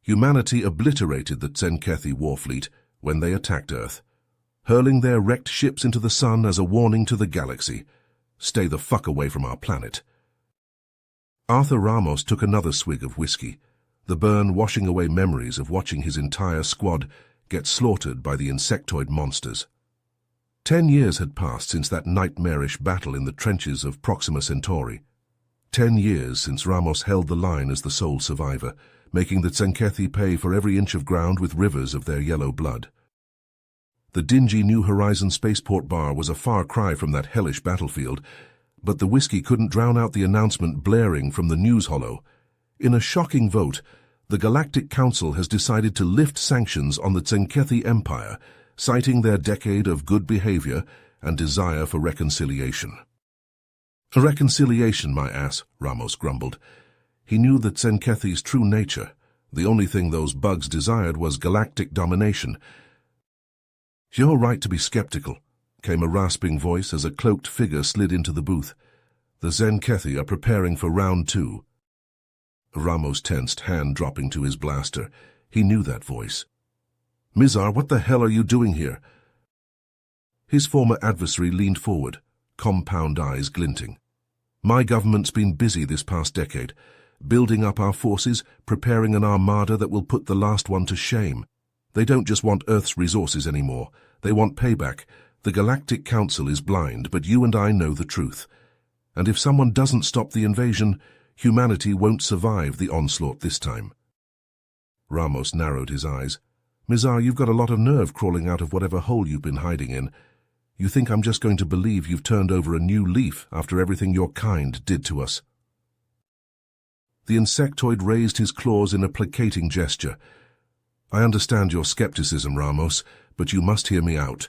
Humanity obliterated the Tzenkethi warfleet when they attacked Earth, hurling their wrecked ships into the sun as a warning to the galaxy. Stay the fuck away from our planet. Arthur Ramos took another swig of whiskey, the burn washing away memories of watching his entire squad get slaughtered by the insectoid monsters. 10 years had passed since that nightmarish battle in the trenches of Proxima Centauri. 10 years since Ramos held the line as the sole survivor, making the Tzenkethi pay for every inch of ground with rivers of their yellow blood. The dingy New Horizon spaceport bar was a far cry from that hellish battlefield, but the whiskey couldn't drown out the announcement blaring from the news hollow. In a shocking vote, the Galactic Council has decided to lift sanctions on the Tzenkethi Empire, citing their decade of good behavior and desire for reconciliation. A reconciliation, my ass, Ramos grumbled. He knew the Tzenkethi's true nature. The only thing those bugs desired was galactic domination. "You're right to be skeptical," came a rasping voice as a cloaked figure slid into the booth. "The Tzenkethi are preparing for round 2. Ramos tensed, hand dropping to his blaster. He knew that voice. "Mizar, what the hell are you doing here?" His former adversary leaned forward, compound eyes glinting. "My government's been busy this past decade, building up our forces, preparing an armada that will put the last one to shame. They don't just want Earth's resources anymore. They want payback. The Galactic Council is blind, but you and I know the truth. And if someone doesn't stop the invasion, humanity won't survive the onslaught this time." Ramos narrowed his eyes. "Mizar, you've got a lot of nerve crawling out of whatever hole you've been hiding in. You think I'm just going to believe you've turned over a new leaf after everything your kind did to us?" The insectoid raised his claws in a placating gesture. "I understand your skepticism, Ramos, but you must hear me out.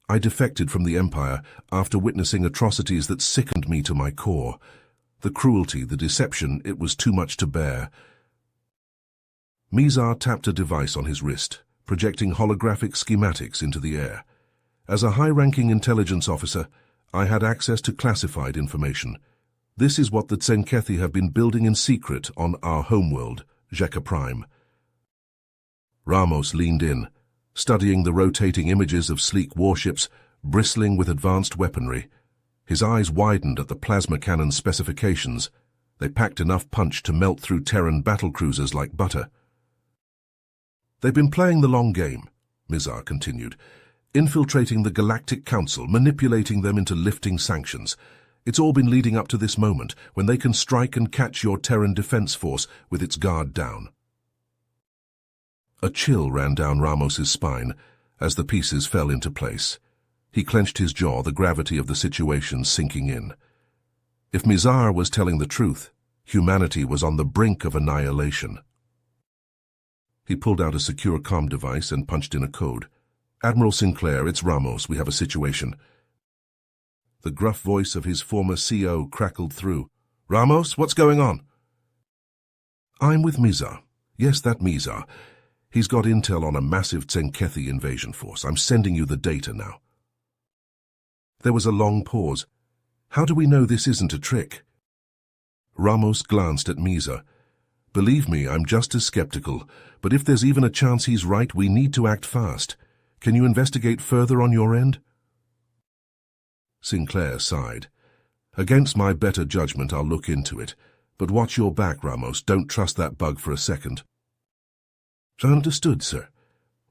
I defected from the Empire after witnessing atrocities that sickened me to my core. The cruelty, the deception, it was too much to bear." Mizar tapped a device on his wrist, projecting holographic schematics into the air. "As a high-ranking intelligence officer, I had access to classified information. This is what the Tzenkethi have been building in secret on our homeworld, Zeka Prime." Ramos leaned in, studying the rotating images of sleek warships bristling with advanced weaponry. His eyes widened at the plasma cannon specifications. They packed enough punch to melt through Terran battlecruisers like butter. "They've been playing the long game," Mizar continued, "infiltrating the Galactic Council, manipulating them into lifting sanctions. It's all been leading up to this moment, when they can strike and catch your Terran defense force with its guard down." A chill ran down Ramos's spine as the pieces fell into place. He clenched his jaw, the gravity of the situation sinking in. If Mizar was telling the truth, humanity was on the brink of annihilation. He pulled out a secure comm device and punched in a code. "Admiral Sinclair, it's Ramos. We have a situation." The gruff voice of his former CO crackled through. "Ramos, what's going on?" "I'm with Mizar. Yes, that Mizar. He's got intel on a massive Tzenkethi invasion force. I'm sending you the data now." There was a long pause. "How do we know this isn't a trick?" Ramos glanced at Mizar. "Believe me, I'm just as skeptical, but if there's even a chance he's right, we need to act fast. Can you investigate further on your end?" Sinclair sighed. "Against my better judgment, I'll look into it. But watch your back, Ramos. Don't trust that bug for a second." "Understood, sir."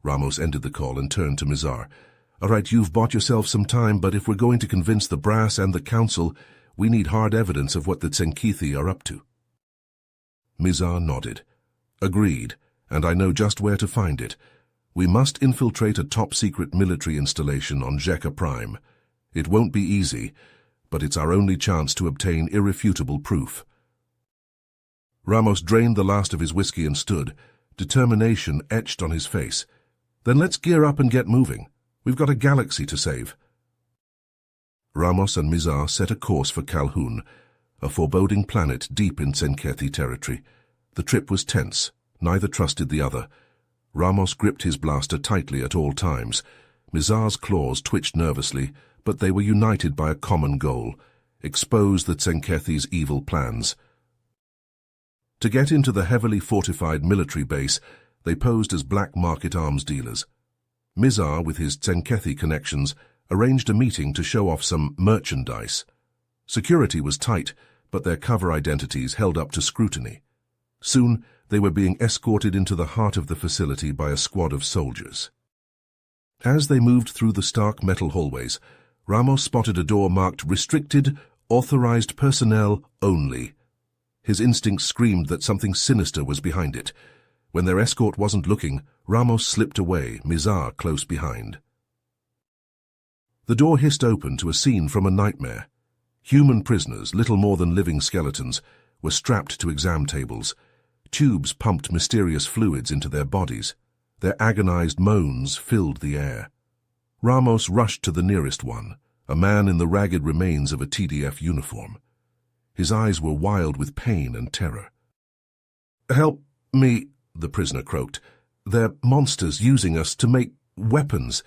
Ramos ended the call and turned to Mizar. "All right, you've bought yourself some time, but if we're going to convince the brass and the council, we need hard evidence of what the Tzenkethi are up to." Mizar nodded. "Agreed, and I know just where to find it. We must infiltrate a top-secret military installation on Zeka Prime. It won't be easy, but it's our only chance to obtain irrefutable proof." Ramos drained the last of his whiskey and stood, determination etched on his face. "Then let's gear up and get moving. We've got a galaxy to save." Ramos and Mizar set a course for Calhoun, a foreboding planet deep in Tzenkethi territory. The trip was tense. Neither trusted the other. Ramos gripped his blaster tightly at all times. Mizar's claws twitched nervously, but they were united by a common goal: expose the Tzenkethi's evil plans. To get into the heavily fortified military base, they posed as black market arms dealers. Mizar, with his Tzenkethi connections, arranged a meeting to show off some merchandise. Security was tight, but their cover identities held up to scrutiny. Soon, they were being escorted into the heart of the facility by a squad of soldiers. As they moved through the stark metal hallways, Ramos spotted a door marked Restricted, Authorized Personnel Only. His instincts screamed that something sinister was behind it. When their escort wasn't looking, Ramos slipped away, Mizar close behind. The door hissed open to a scene from a nightmare. Human prisoners, little more than living skeletons, were strapped to exam tables. Tubes pumped mysterious fluids into their bodies. Their agonized moans filled the air. Ramos rushed to the nearest one, a man in the ragged remains of a TDF uniform. His eyes were wild with pain and terror. "Help me," the prisoner croaked. "They're monsters using us to make weapons."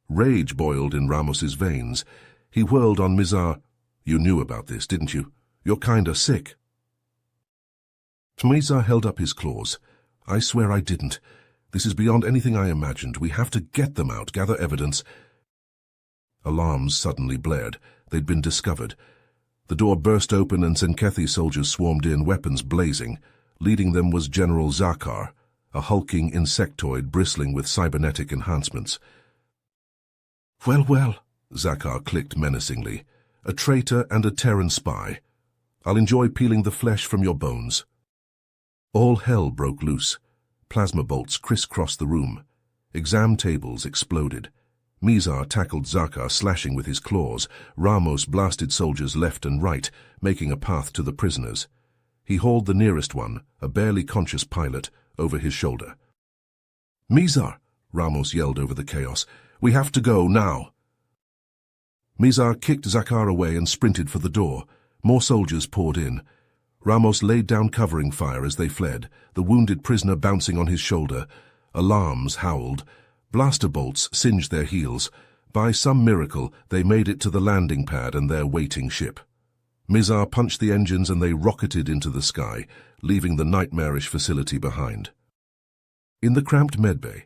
Rage boiled in Ramos's veins. He whirled on Mizar. "You knew about this, didn't you? You're kinda sick." Mizar held up his claws. "I swear I didn't. This is beyond anything I imagined. We have to get them out, gather evidence." Alarms suddenly blared. They'd been discovered. The door burst open and Tzenkethi soldiers swarmed in, weapons blazing. Leading them was General Zakar, a hulking insectoid bristling with cybernetic enhancements. "Well, well," Zakar clicked menacingly. "A traitor and a Terran spy. I'll enjoy peeling the flesh from your bones." All hell broke loose. Plasma bolts crisscrossed the room. Exam tables exploded. Mizar tackled Zakar, slashing with his claws. Ramos blasted soldiers left and right, making a path to the prisoners. He hauled the nearest one, a barely conscious pilot, over his shoulder. "Mizar!" Ramos yelled over the chaos. "We have to go, now!" Mizar kicked Zakar away and sprinted for the door. More soldiers poured in. Ramos laid down covering fire as they fled, the wounded prisoner bouncing on his shoulder. Alarms howled. Blaster bolts singed their heels. By some miracle, they made it to the landing pad and their waiting ship. Mizar punched the engines and they rocketed into the sky, leaving the nightmarish facility behind. In the cramped medbay,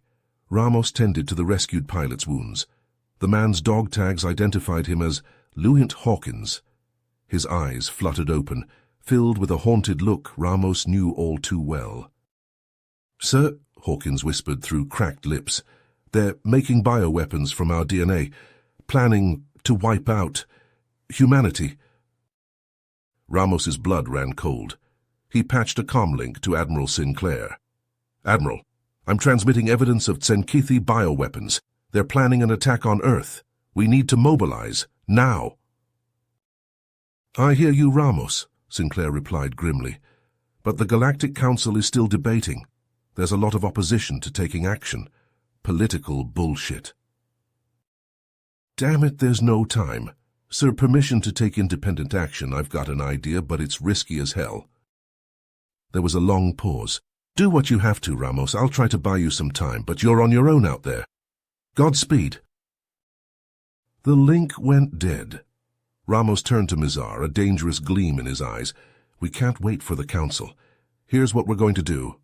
Ramos tended to the rescued pilot's wounds. The man's dog tags identified him as Lewint Hawkins. His eyes fluttered open, filled with a haunted look Ramos knew all too well. "Sir," Hawkins whispered through cracked lips, "they're making bioweapons from our DNA, planning to wipe out humanity." Ramos's blood ran cold. He patched a comlink to Admiral Sinclair. "Admiral, I'm transmitting evidence of Tzenkethi bioweapons. They're planning an attack on Earth. We need to mobilize, now." "I hear you, Ramos," Sinclair replied grimly. "But the Galactic Council is still debating. There's a lot of opposition to taking action. Political bullshit." "Damn it, there's no time. Sir, permission to take independent action. I've got an idea, but it's risky as hell." There was a long pause. "Do what you have to, Ramos. I'll try to buy you some time, but you're on your own out there. Godspeed." The link went dead. Ramos turned to Mizar, a dangerous gleam in his eyes. "We can't wait for the council. Here's what we're going to do."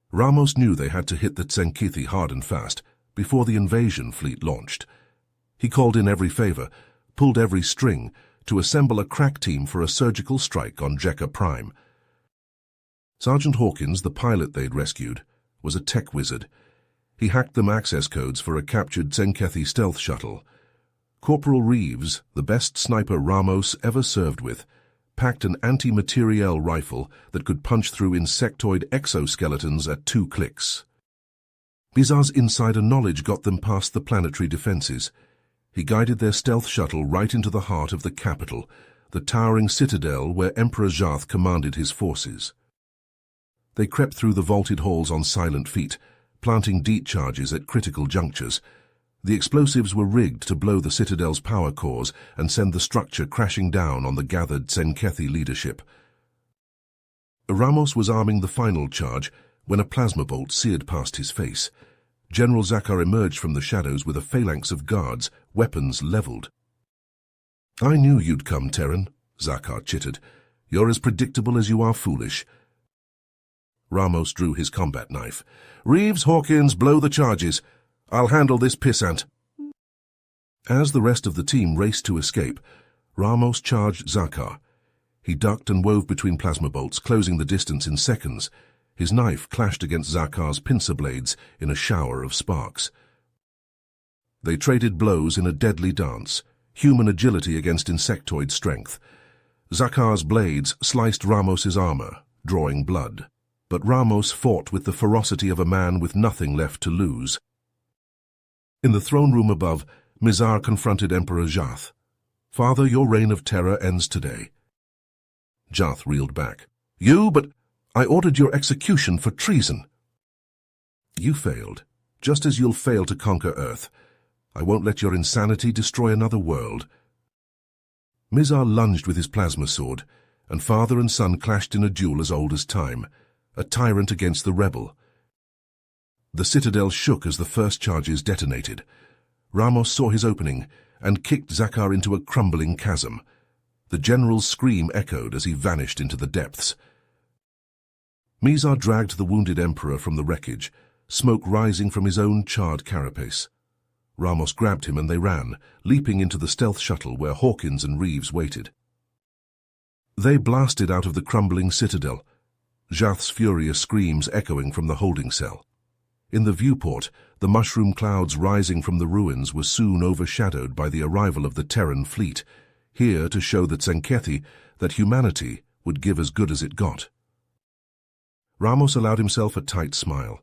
Ramos knew they had to hit the Tzenkethi hard and fast before the invasion fleet launched. He called in every favor, pulled every string, to assemble a crack team for a surgical strike on Jekka Prime. Sergeant Hawkins, the pilot they'd rescued, was a tech wizard. He hacked them access codes for a captured Tzenkethi stealth shuttle. Corporal Reeves, the best sniper Ramos ever served with, packed an anti-materiel rifle that could punch through insectoid exoskeletons at 2 clicks. Mizar's insider knowledge got them past the planetary defenses. He guided their stealth shuttle right into the heart of the capital, the towering citadel where Emperor Jarth commanded his forces. They crept through the vaulted halls on silent feet, planting deep charges at critical junctures. The explosives were rigged to blow the citadel's power cores and send the structure crashing down on the gathered Tzenkethi leadership. Ramos was arming the final charge when a plasma bolt seared past his face. General Zakar emerged from the shadows with a phalanx of guards, weapons leveled. "I knew you'd come, Terran," Zakar chittered. You're as predictable as you are foolish. Ramos drew his combat knife. Reeves, Hawkins, blow the charges. I'll handle this pissant. As the rest of the team raced to escape, Ramos charged Zakar. He ducked and wove between plasma bolts, closing the distance in seconds. His knife clashed against Zakar's pincer blades in a shower of sparks. They traded blows in a deadly dance, human agility against insectoid strength. Zakar's blades sliced Ramos's armor, drawing blood. But Ramos fought with the ferocity of a man with nothing left to lose. In the throne room above, Mizar confronted Emperor Jath. Father, your reign of terror ends today. Jath reeled back. You, but I ordered your execution for treason. You failed, just as you'll fail to conquer Earth. I won't let your insanity destroy another world. Mizar lunged with his plasma sword, and father and son clashed in a duel as old as time, a tyrant against the rebel. The citadel shook as the first charges detonated. Ramos saw his opening and kicked Zakar into a crumbling chasm. The general's scream echoed as he vanished into the depths. Mizar dragged the wounded emperor from the wreckage, smoke rising from his own charred carapace. Ramos grabbed him and they ran, leaping into the stealth shuttle where Hawkins and Reeves waited. They blasted out of the crumbling citadel, Jath's furious screams echoing from the holding cell. In the viewport, the mushroom clouds rising from the ruins were soon overshadowed by the arrival of the Terran fleet, here to show the Tzenkethi that humanity would give as good as it got. Ramos allowed himself a tight smile.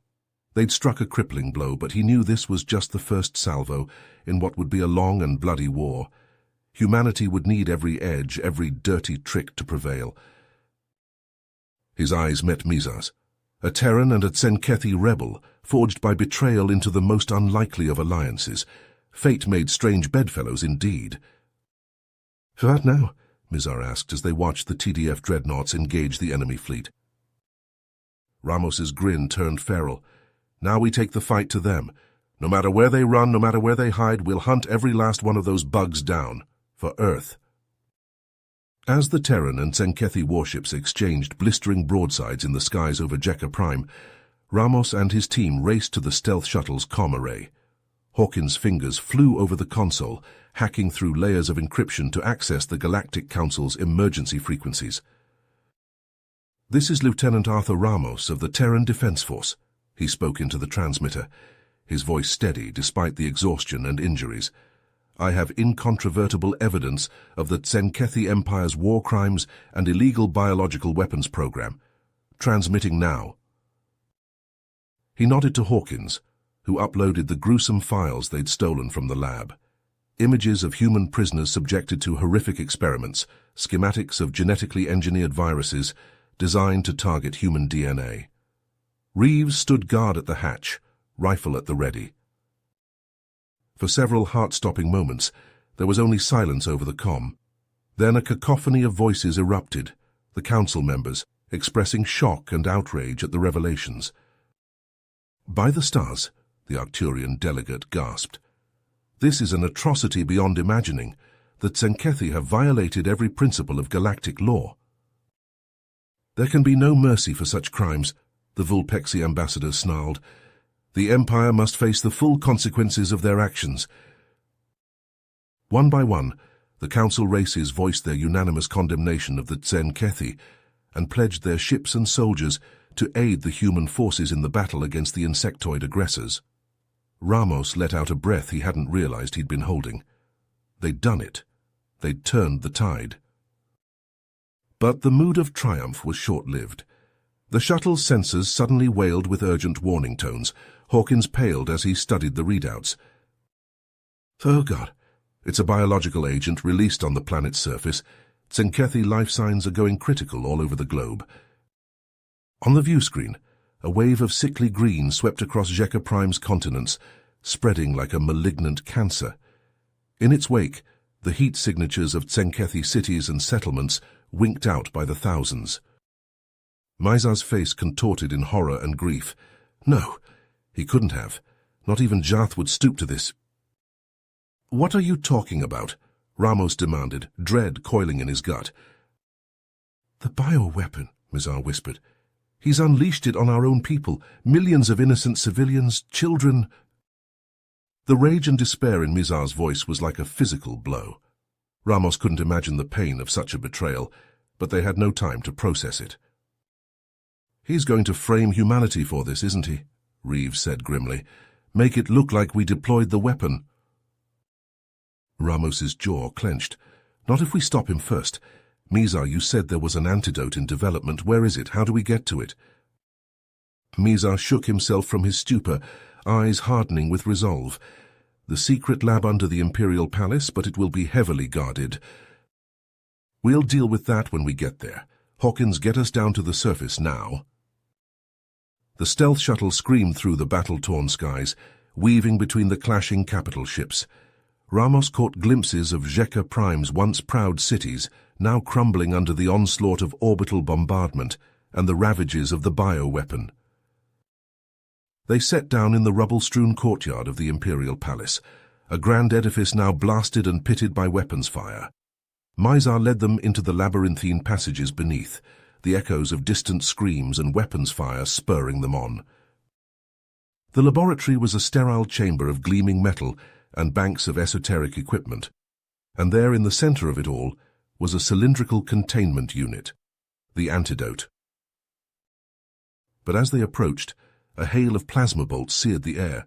They'd struck a crippling blow, but he knew this was just the first salvo in what would be a long and bloody war. Humanity would need every edge, every dirty trick to prevail. His eyes met Mizar's. A Terran and a Tzenkethi rebel, forged by betrayal into the most unlikely of alliances. Fate made strange bedfellows indeed. "What now?" Mizar asked as they watched the TDF dreadnoughts engage the enemy fleet. Ramos's grin turned feral. "Now we take the fight to them. No matter where they run, no matter where they hide, we'll hunt every last one of those bugs down. For Earth." As the Terran and Tzenkethi warships exchanged blistering broadsides in the skies over Jekka Prime, Ramos and his team raced to the stealth shuttle's comm array. Hawkins' fingers flew over the console, hacking through layers of encryption to access the Galactic Council's emergency frequencies. "This is Lieutenant Arthur Ramos of the Terran Defense Force," he spoke into the transmitter, his voice steady despite the exhaustion and injuries. "I have incontrovertible evidence of the Tzenkethi Empire's war crimes and illegal biological weapons program. Transmitting now." He nodded to Hawkins, who uploaded the gruesome files they'd stolen from the lab. Images of human prisoners subjected to horrific experiments, schematics of genetically engineered viruses designed to target human DNA. Reeves stood guard at the hatch, rifle at the ready. For several heart-stopping moments, there was only silence over the comm. Then a cacophony of voices erupted, the council members expressing shock and outrage at the revelations. "By the stars," the Arcturian delegate gasped. "This is an atrocity beyond imagining. The Tzenkethi have violated every principle of galactic law." "There can be no mercy for such crimes," the Vulpexi ambassador snarled. "The Empire must face the full consequences of their actions." One by one, the council races voiced their unanimous condemnation of the Tzenkethi and pledged their ships and soldiers to aid the human forces in the battle against the insectoid aggressors. Ramos let out a breath he hadn't realized he'd been holding. They'd done it. They'd turned the tide. But the mood of triumph was short-lived. The shuttle's sensors suddenly wailed with urgent warning tones. Hawkins paled as he studied the readouts. "Oh God, it's a biological agent released on the planet's surface. Tzenkethi life signs are going critical all over the globe." On the view screen, a wave of sickly green swept across Jekka Prime's continents, spreading like a malignant cancer. In its wake, the heat signatures of Tzenkethi cities and settlements winked out by the thousands. Mizar's face contorted in horror and grief. No, he couldn't have. Not even Jath would stoop to this. "What are you talking about?" Ramos demanded, dread coiling in his gut. The bioweapon, Mizar whispered. He's unleashed it on our own people, millions of innocent civilians, children. The rage and despair in Mizar's voice was like a physical blow. Ramos couldn't imagine the pain of such a betrayal, but they had no time to process it. He's going to frame humanity for this, isn't he? Reeves said grimly. Make it look like we deployed the weapon. Ramos's jaw clenched. Not if we stop him first. Mizar, you said there was an antidote in development. Where is it? How do we get to it? Mizar shook himself from his stupor, eyes hardening with resolve. The secret lab under the Imperial Palace, but it will be heavily guarded. We'll deal with that when we get there. Hawkins, get us down to the surface now. The stealth shuttle screamed through the battle-torn skies, weaving between the clashing capital ships. Ramos caught glimpses of Zeka Prime's once proud cities, now crumbling under the onslaught of orbital bombardment and the ravages of the bioweapon. They set down in the rubble-strewn courtyard of the Imperial Palace, a grand edifice now blasted and pitted by weapons fire. Mizar led them into the labyrinthine passages beneath, the echoes of distant screams and weapons fire spurring them on. The laboratory was a sterile chamber of gleaming metal and banks of esoteric equipment, and there in the center of it all was a cylindrical containment unit, the antidote. But as they approached, a hail of plasma bolts seared the air.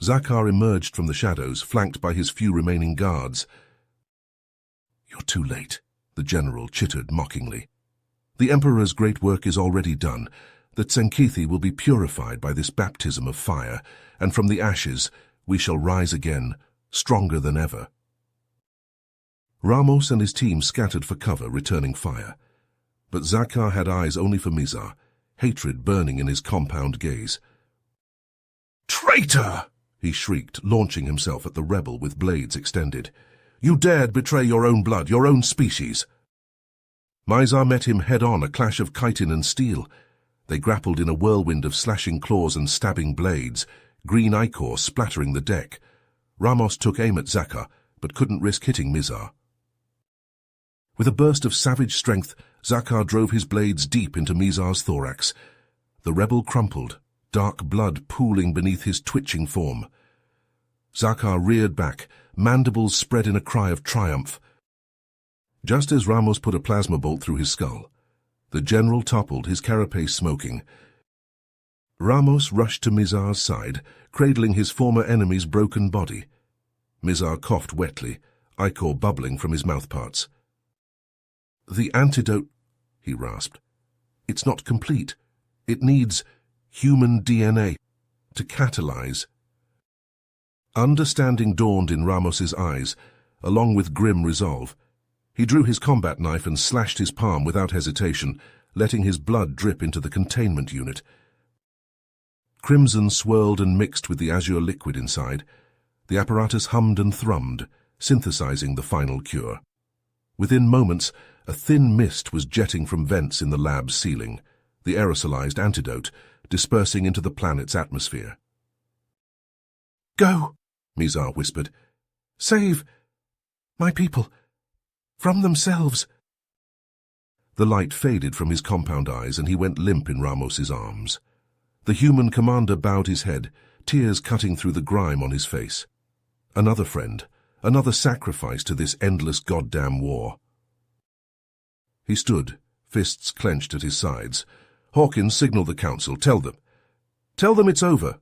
Zakar emerged from the shadows, flanked by his few remaining guards. You're too late, the general chittered mockingly. The Emperor's great work is already done. The Tsenkethi will be purified by this baptism of fire, and from the ashes we shall rise again, stronger than ever. Ramos and his team scattered for cover, returning fire. But Zakar had eyes only for Mizar, hatred burning in his compound gaze. Traitor! He shrieked, launching himself at the rebel with blades extended. You dared betray your own blood, your own species. Mizar met him head-on, a clash of chitin and steel. They grappled in a whirlwind of slashing claws and stabbing blades, green ichor splattering the deck. Ramos took aim at Zakar, but couldn't risk hitting Mizar. With a burst of savage strength, Zakar drove his blades deep into Mizar's thorax. The rebel crumpled, dark blood pooling beneath his twitching form. Zakar reared back, mandibles spread in a cry of triumph. Just as Ramos put a plasma bolt through his skull, the general toppled, his carapace smoking. Ramos rushed to Mizar's side, cradling his former enemy's broken body. Mizar coughed wetly, ichor bubbling from his mouthparts. The antidote, he rasped. It's not complete. It needs human DNA to catalyze. Understanding dawned in Ramos's eyes, along with grim resolve. He drew his combat knife and slashed his palm without hesitation, letting his blood drip into the containment unit. Crimson swirled and mixed with the azure liquid inside. The apparatus hummed and thrummed, synthesizing the final cure. Within moments, a thin mist was jetting from vents in the lab's ceiling, the aerosolized antidote, dispersing into the planet's atmosphere. Go, Mizar whispered. Save my people from themselves. The light faded from his compound eyes and he went limp in Ramos's arms. The human commander bowed his head, tears cutting through the grime on his face. Another friend, another sacrifice to this endless goddamn war. He stood, fists clenched at his sides. Hawkins signaled the council. Tell them it's over.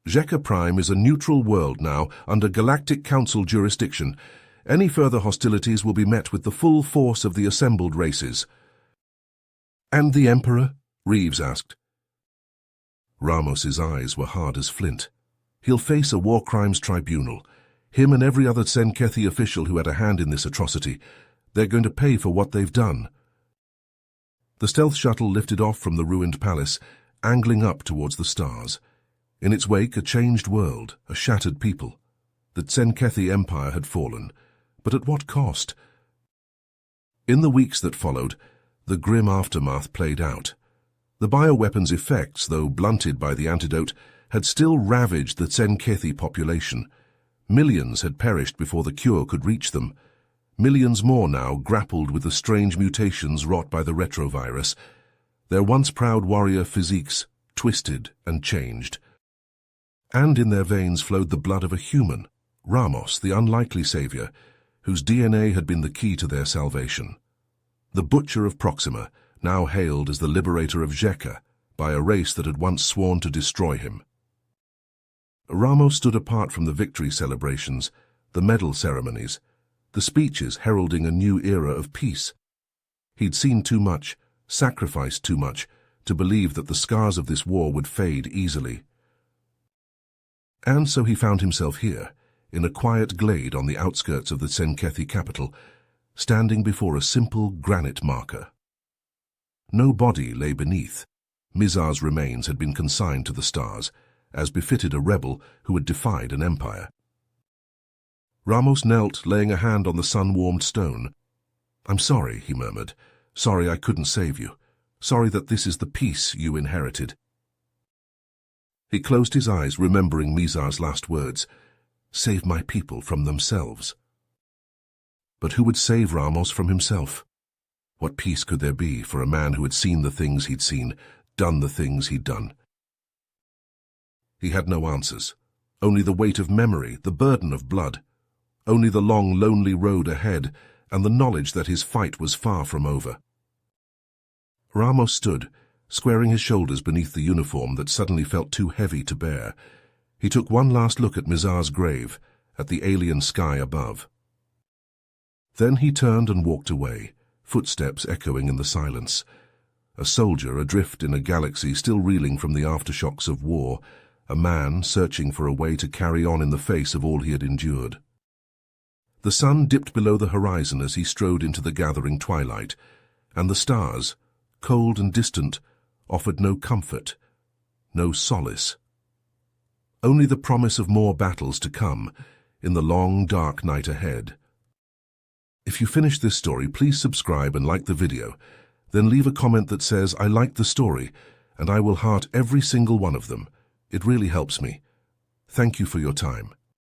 Zeka Prime is a neutral world now, under Galactic Council jurisdiction. Any further hostilities will be met with the full force of the assembled races. And the Emperor? Reeves asked. Ramos's eyes were hard as flint. He'll face a war crimes tribunal. Him and every other Tsenkethi official who had a hand in this atrocity. They're going to pay for what they've done. The stealth shuttle lifted off from the ruined palace, angling up towards the stars. In its wake, a changed world, a shattered people. The Tsenkethi Empire had fallen, but at what cost? In the weeks that followed, the grim aftermath played out. The bioweapon's effects, though blunted by the antidote, had still ravaged the Tsenkethi population. Millions had perished before the cure could reach them. Millions more now grappled with the strange mutations wrought by the retrovirus, their once proud warrior physiques twisted and changed. And in their veins flowed the blood of a human, Ramos, the unlikely savior, whose DNA had been the key to their salvation. The Butcher of Proxima, now hailed as the liberator of Zheka by a race that had once sworn to destroy him. Ramos stood apart from the victory celebrations, the medal ceremonies, the speeches heralding a new era of peace. He'd seen too much, sacrificed too much, to believe that the scars of this war would fade easily. And so he found himself here, in a quiet glade on the outskirts of the Tzenkethi capital, standing before a simple granite marker. No body lay beneath. Mizar's remains had been consigned to the stars, as befitted a rebel who had defied an empire. Ramos knelt, laying a hand on the sun-warmed stone. "I'm sorry," he murmured. "Sorry I couldn't save you. Sorry that this is the peace you inherited." He closed his eyes, remembering Mizar's last words, "Save my people from themselves." But who would save Ramos from himself? What peace could there be for a man who had seen the things he'd seen, done the things he'd done? He had no answers, only the weight of memory, the burden of blood, only the long, lonely road ahead, and the knowledge that his fight was far from over. Ramos stood, squaring his shoulders beneath the uniform that suddenly felt too heavy to bear. He took one last look at Mizar's grave, at the alien sky above. Then he turned and walked away, footsteps echoing in the silence. A soldier adrift in a galaxy still reeling from the aftershocks of war, a man searching for a way to carry on in the face of all he had endured. The sun dipped below the horizon as he strode into the gathering twilight, and the stars, cold and distant, offered no comfort, no solace. Only the promise of more battles to come in the long, dark night ahead. If you finished this story, please subscribe and like the video. Then leave a comment that says, "I liked the story," and I will heart every single one of them. It really helps me. Thank you for your time.